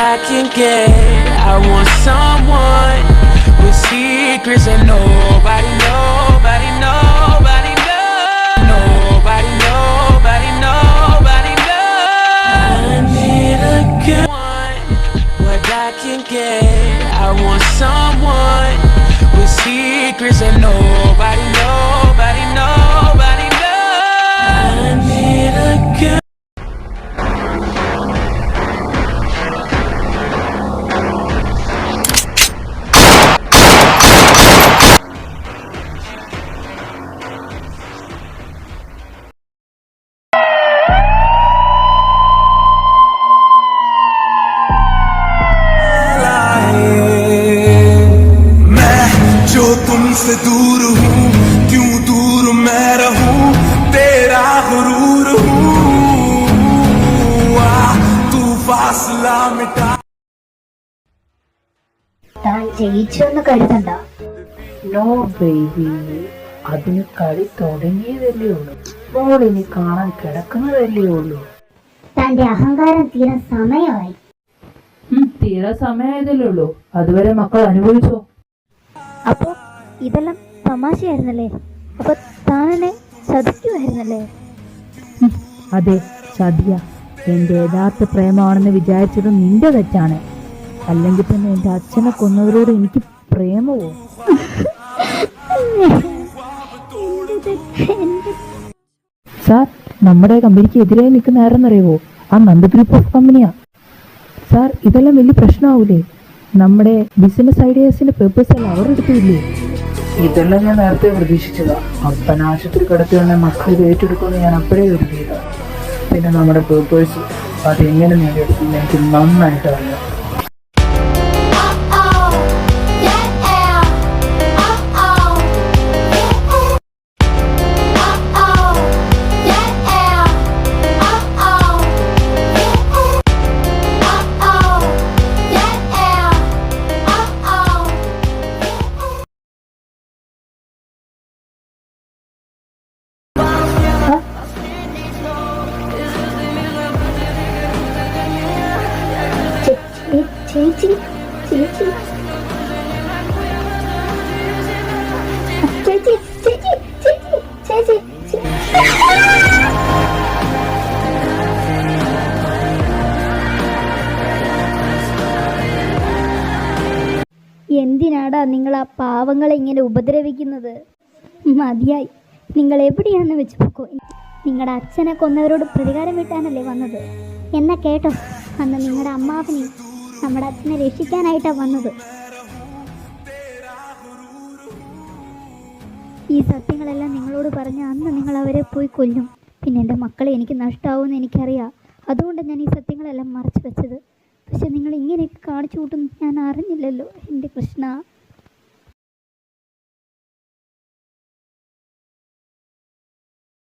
I can get. I want someone with secrets that nobody knows. Nobody knows. I need a good one. What I can get. I want someone with secrets that nobody knows. I need a good. जो तुमसे दूर हूँ क्यों दूर मैं रहूं तेरा गुरूर हूँ तू फासला मिटा താൻ ജയിച്ചെന്ന് കരുതണ്ട. നോ ബേബി, അതിന് കളി തുടങ്ങിയതല്ലേ ഉള്ളൂ. ബോൾ ഇനി കാണാൻ കിടക്കുന്നതല്ലേ ഉള്ളൂ. തന്റെ അഹങ്കാരം തീരാൻ സമയമായി. തീരെ സമയമായതല്ലേ ഉള്ളൂ. അതുവരെ മക്കൾ അനുഭവിച്ചോ. അപ്പോ ഇതെല്ലാം തമാശയായിരുന്നല്ലേ? അപ്പൊ താനെന്നെ ചതിക്കുമായിരുന്നല്ലേ? അതെ, ചതിയ. എന്റെ യഥാർത്ഥ പ്രേമമാണെന്ന് വിചാരിച്ചത് നിന്റെ തെറ്റാണ്. അല്ലെങ്കിൽ തന്നെ എന്റെ അച്ഛനെ കൊന്നവരോട് എനിക്ക് പ്രേമവോ? സാർ, നമ്മുടെ കമ്പനിക്ക് എതിരായി നിൽക്കുന്ന ആരെന്നറിയുവോ? ആ നന്ദ ഗ്രൂപ്പ് ഓഫ് കമ്പനിയാ. സാർ, ഇതെല്ലാം വലിയ പ്രശ്നമാവൂലേ? നമ്മുടെ ബിസിനസ് ഐഡിയാസിന്റെ പേപ്പേഴ്സ് എല്ലാം അവർ എടുത്തില്ലേ? ഇതെല്ലാം ഞാൻ നേരത്തെ പ്രതീക്ഷിച്ചതാ. അപ്പൻ ആശുപത്രി കിടത്തി വന്ന മക്കൾ ഇത് ഏറ്റെടുക്കുമെന്ന് ഞാൻ അപ്പോഴേ കരുതിയതാ. പിന്നെ നമ്മുടെ പേപ്പേഴ്സ് അത് എങ്ങനെ നേടിയെടുക്കുമെന്ന് എനിക്ക് നന്നായിട്ട് അറിയാം. ചേച്ചി ചേച്ചി ചേച്ചി ചേച്ചി ചേച്ചി ചേച്ചി എന്തിനാടാ നിങ്ങൾ ആ പാവങ്ങളെ ഇങ്ങനെ ഉപദ്രവിക്കുന്നത്? മതിയായി. നിങ്ങൾ എവിടെയാണെന്ന് വെച്ച് പോക്കോ. നിങ്ങളുടെ അച്ഛനെ കൊന്നവരോട് പ്രതികാരം വീട്ടാനല്ലേ വന്നത്? എന്നാ കേട്ടോ, അന്ന് നിങ്ങളുടെ അമ്മാവനെ നമ്മുടെ അച്ഛനെ രക്ഷിക്കാനായിട്ടാണ് വന്നത്. ഈ സത്യങ്ങളെല്ലാം നിങ്ങളോട് പറഞ്ഞ അന്ന് നിങ്ങൾ അവരെ പോയി കൊല്ലും. പിന്നെ എൻ്റെ മക്കളെ എനിക്ക് നഷ്ടമാവുമെന്ന് എനിക്കറിയാം. അതുകൊണ്ട് ഞാൻ ഈ സത്യങ്ങളെല്ലാം മറച്ചു വെച്ചത്. പക്ഷെ നിങ്ങൾ ഇങ്ങനെയൊക്കെ കാണിച്ചു കൂട്ടും ഞാൻ അറിഞ്ഞില്ലല്ലോ എൻ്റെ കൃഷ്ണ.